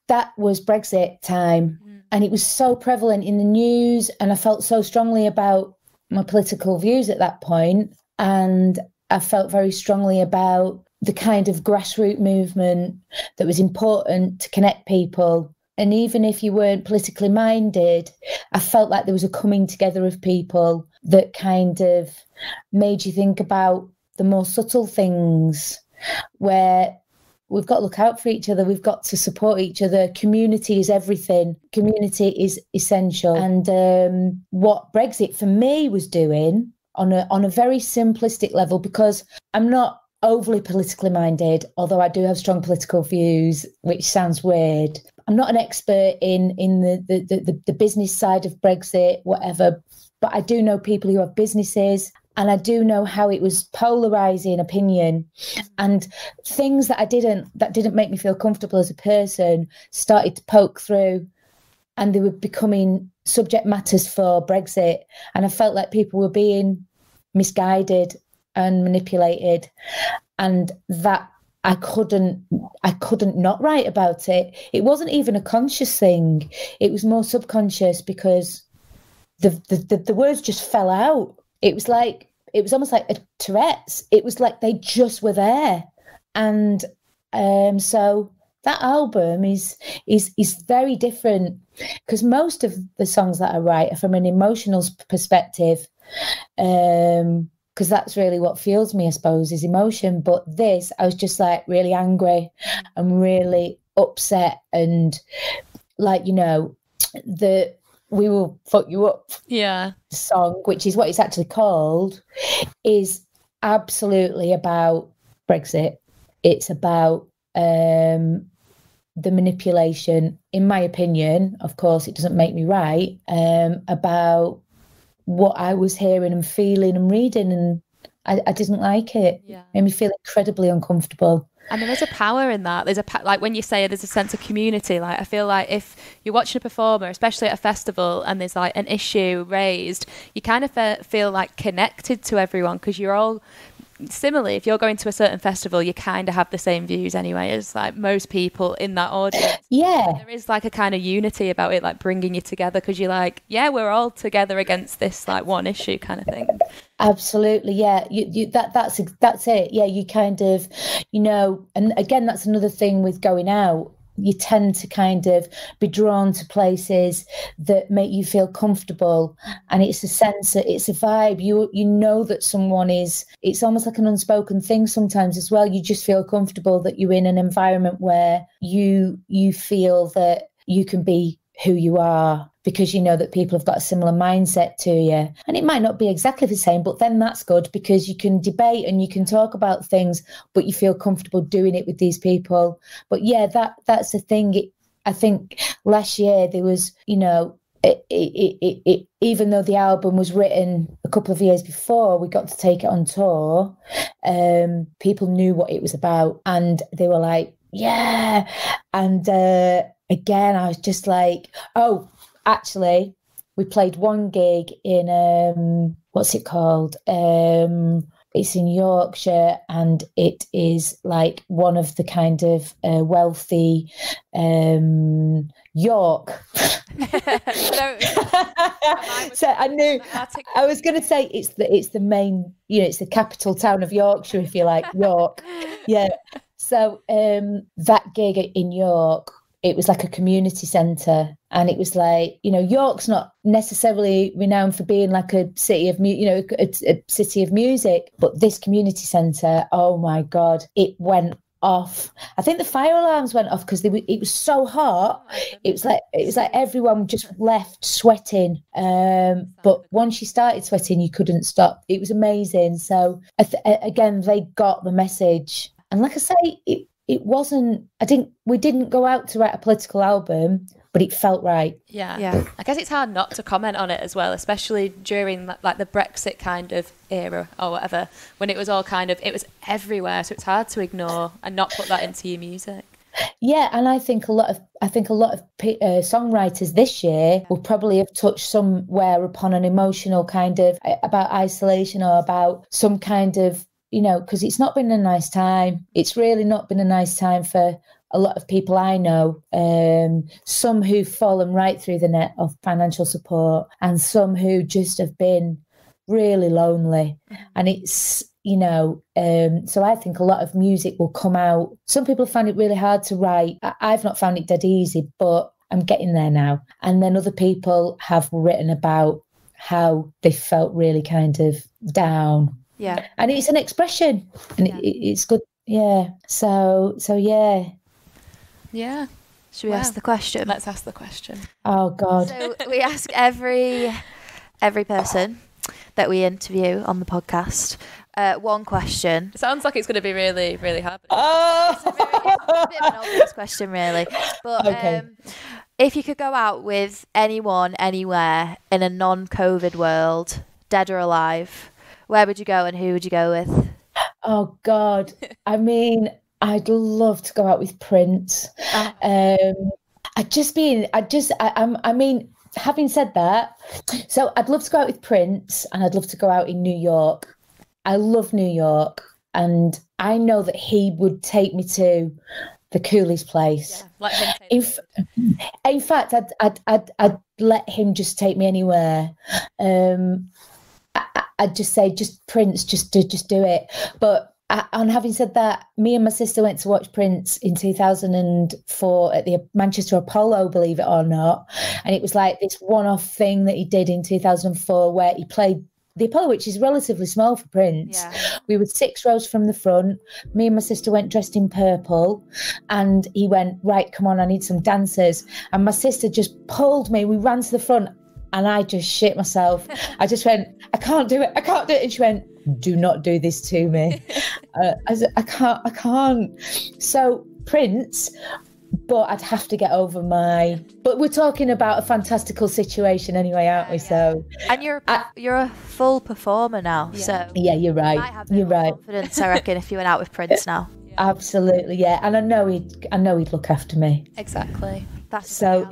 that was Brexit time, and it was so prevalent in the news, and I felt so strongly about my political views at that point, and I felt very strongly about the kind of grassroots movement that was important to connect people. And even if you weren't politically minded, I felt like there was a coming together of people that kind of made you think about the more subtle things, where we've got to look out for each other. We've got to support each other. Community is everything. Community is essential. And what Brexit for me was doing on a very simplistic level, because I'm not overly politically minded, although I do have strong political views, which sounds weird. I'm not an expert in the business side of Brexit, whatever, but I do know people who have businesses, and I do know how it was polarising opinion, and things that didn't make me feel comfortable as a person started to poke through, and they were becoming subject matters for Brexit, and I felt like people were being misguided and manipulated, and that I couldn't not write about it. It wasn't even a conscious thing. It was more subconscious, because the words just fell out. It was almost like a Tourette's. It was like they just were there. And so that album is very different, because most of the songs that I write are from an emotional perspective. Because that's really what fuels me, I suppose, is emotion. But this, I was just like really angry and really upset, and like, the "We Will Fuck You Up" song, which is what it's actually called, is absolutely about Brexit. It's about the manipulation, in my opinion, of course it doesn't make me right, about what I was hearing and feeling and reading, and I didn't like it. It made me feel incredibly uncomfortable. I mean, there's a power in that. There's like when you say there's a sense of community. Like, I feel like if you're watching a performer, especially at a festival, and there's like an issue raised, you kind of feel like connected to everyone, because you're all similarly. If you're going to a certain festival, you kind of have the same views anyway as like most people in that audience. Yeah, there is like a kind of unity about it, like bringing you together, because you're like, yeah, we're all together against this like one issue kind of thing. Absolutely, yeah. That's it. Yeah, you kind of, and again, that's another thing with going out. You tend to kind of be drawn to places that make you feel comfortable, and it's a sense, it's a vibe. You know that someone is. It's almost like an unspoken thing sometimes as well. You just feel comfortable that you're in an environment where you feel that you can be who you are, because you know that people have got a similar mindset to you. And it might not be exactly the same, but then that's good, because you can debate and you can talk about things, but you feel comfortable doing it with these people. But yeah, that's the thing. I think last year there was, even though the album was written a couple of years before we got to take it on tour, people knew what it was about, and they were like, yeah. And again, I was just like, oh, actually, we played one gig in what's it called? It's in Yorkshire, and it is like one of the kind of wealthy York. So I knew I was going to say it's the main, it's the capital town of Yorkshire, if you like, York. Yeah. So that gig in York, it was like a community centre, and it was like, York's not necessarily renowned for being like a city of a city of music, but this community centre, oh my God, it went off. I think the fire alarms went off because it was so hot. It was like everyone just left sweating. But once you started sweating, you couldn't stop. It was amazing. So again, they got the message, and like I say, it wasn't. We didn't go out to write a political album, but it felt right. Yeah. I guess it's hard not to comment on it as well, especially during like the Brexit kind of era or whatever, when it was all it was everywhere. So it's hard to ignore and not put that into your music. Yeah, and I think a lot of songwriters this year will probably have touched somewhere upon an emotional kind of about isolation, or about some kind of, because it's not been a nice time. It's really not been a nice time for a lot of people I know, some who've fallen right through the net of financial support, and some who just have been really lonely. And it's, so I think a lot of music will come out. Some people find it really hard to write. I've not found it dead easy, but I'm getting there now. And then other people have written about how they felt really kind of down. Yeah. And it's an expression, and it's good. Yeah. So yeah. Yeah. Should we ask the question? Let's ask the question. Oh God. So we ask every person that we interview on the podcast one question. It sounds like it's going to be really, really hard. Oh. It's a bit of an obvious question, really. But okay. If you could go out with anyone, anywhere in a non-COVID world, dead or alive, where would you go and who would you go with? Oh God. I mean, I'd love to go out with Prince. Having said that, so I'd love to go out with Prince, and I'd love to go out in New York. I love New York, and I know that he would take me to the coolest place. Yeah, let him take in fact, I'd let him just take me anywhere. I'd just say, just Prince, just do it. But and having said that, me and my sister went to watch Prince in 2004 at the Manchester Apollo, believe it or not. And it was like this one-off thing that he did in 2004 where he played the Apollo, which is relatively small for Prince. Yeah. We were 6 rows from the front. Me and my sister went dressed in purple, and he went, right, come on, I need some dancers. And my sister just pulled me. We ran to the front, and I just shit myself. I just went, I can't do it. And she went, do not do this to me. I said, I can't. So Prince, but I'd have to get over but we're talking about a fantastical situation anyway, aren't we? So, and you're a full performer now. Yeah. So yeah, you're right. You might have you're right. Confidence, I reckon, if you went out with Prince now. Yeah. Absolutely, yeah. And I know he'd look after me. Exactly. That's so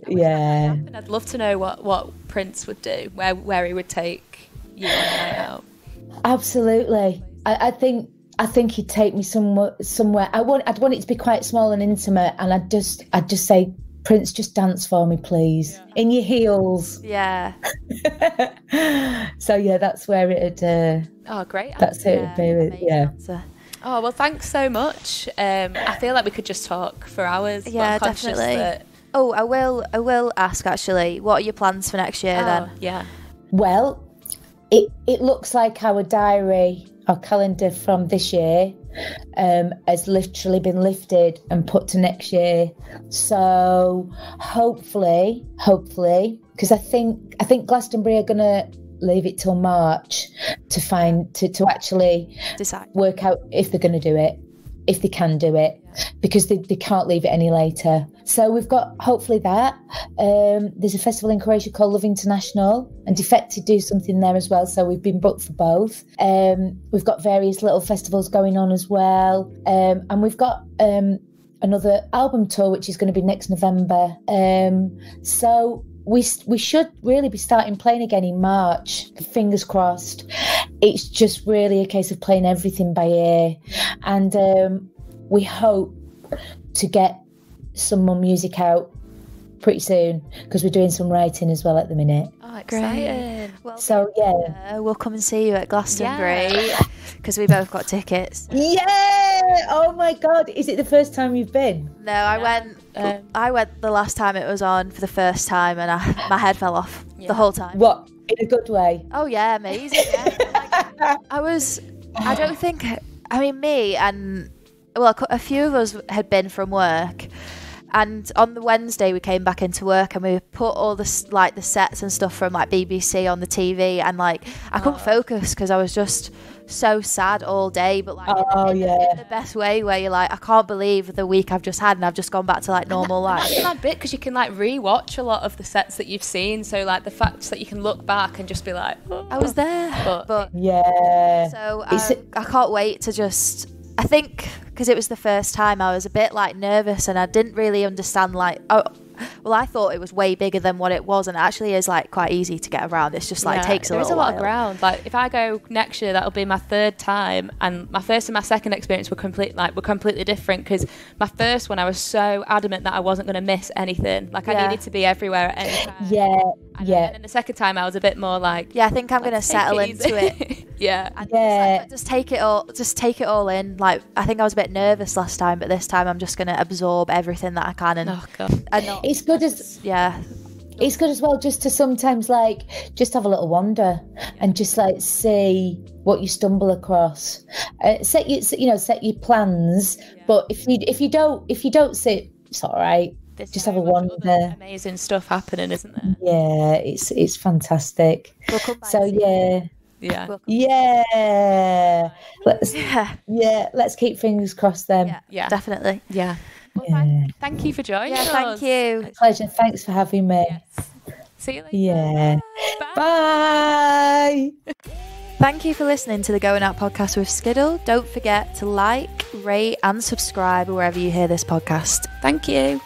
yeah. I'd love to know what Prince would do, where he would take you on a night out. Absolutely. I think he'd take me somewhere. I'd want it to be quite small and intimate, and I'd just say, Prince, just dance for me, please, in your heels. Yeah. So yeah, that's where it'd. Oh, great. That's who it'd be. Yeah. Answer. Oh well, thanks so much. I feel like we could just talk for hours. Yeah, definitely. Oh, I will ask actually. What are your plans for next year then? Yeah. Well, it looks like our diary, our calendar from this year, has literally been lifted and put to next year. So hopefully, because I think Glastonbury are gonna leave it till March to actually decide, work out if they're gonna do it, if they can do it, because they can't leave it any later. So we've got hopefully that. There's a festival in Croatia called Love International, and Defected do something there as well. So we've been booked for both. We've got various little festivals going on as well. And we've got another album tour, which is going to be next November. So we should really be starting playing again in March. Fingers crossed. It's just really a case of playing everything by ear, and we hope to get some more music out pretty soon, because we're doing some writing as well at the minute. Oh, exciting. Well, So yeah, we'll come and see you at Glastonbury because we both got tickets. yeah. Oh my God, is it the first time you've been? No, I went the last time it was on for the first time, and my head fell off the whole time. What, in a good way? Oh yeah, amazing. Yeah. Me and a few of us had been from work, and on the Wednesday we came back into work and we put all the sets and stuff from like BBC on the TV, and like I couldn't focus because I was just so sad all day, but like in the best way, where you're like, I can't believe the week I've just had and I've just gone back to like normal life. That's a mad bit, because you can like re-watch a lot of the sets that you've seen, so like the fact that you can look back and just be like, oh, I was there, but yeah. So I can't wait to just, I think because it was the first time, I was a bit like nervous and I didn't really understand like, I thought it was way bigger than what it was, and it actually is like quite easy to get around. It's just like takes a little while. There is a lot of ground. Like if I go next year, that'll be my third time, and my first and my second experience were completely different, because my first one I was so adamant that I wasn't going to miss anything. Like I needed to be everywhere at any time. And then the second time I was a bit more like, I think I'm going to settle into it. Just take it all in. Like I think I was a bit nervous last time, but this time I'm just going to absorb everything that I can, and it's good as well just to sometimes like just have a little wander and just like see what you stumble across. Set your plans, but if you don't sit, it's all right. There's just so have a much wander. Amazing stuff happening, isn't there? Yeah, it's fantastic. We'll come back so let's keep fingers crossed then. Yeah, definitely. Yeah. Well, thank you for joining us. Thank you. Pleasure. Thanks for having me. Yes. See you later. Yeah. Bye. Bye. Thank you for listening to the Going Out podcast with Skiddle. Don't forget to like, rate and subscribe wherever you hear this podcast. Thank you.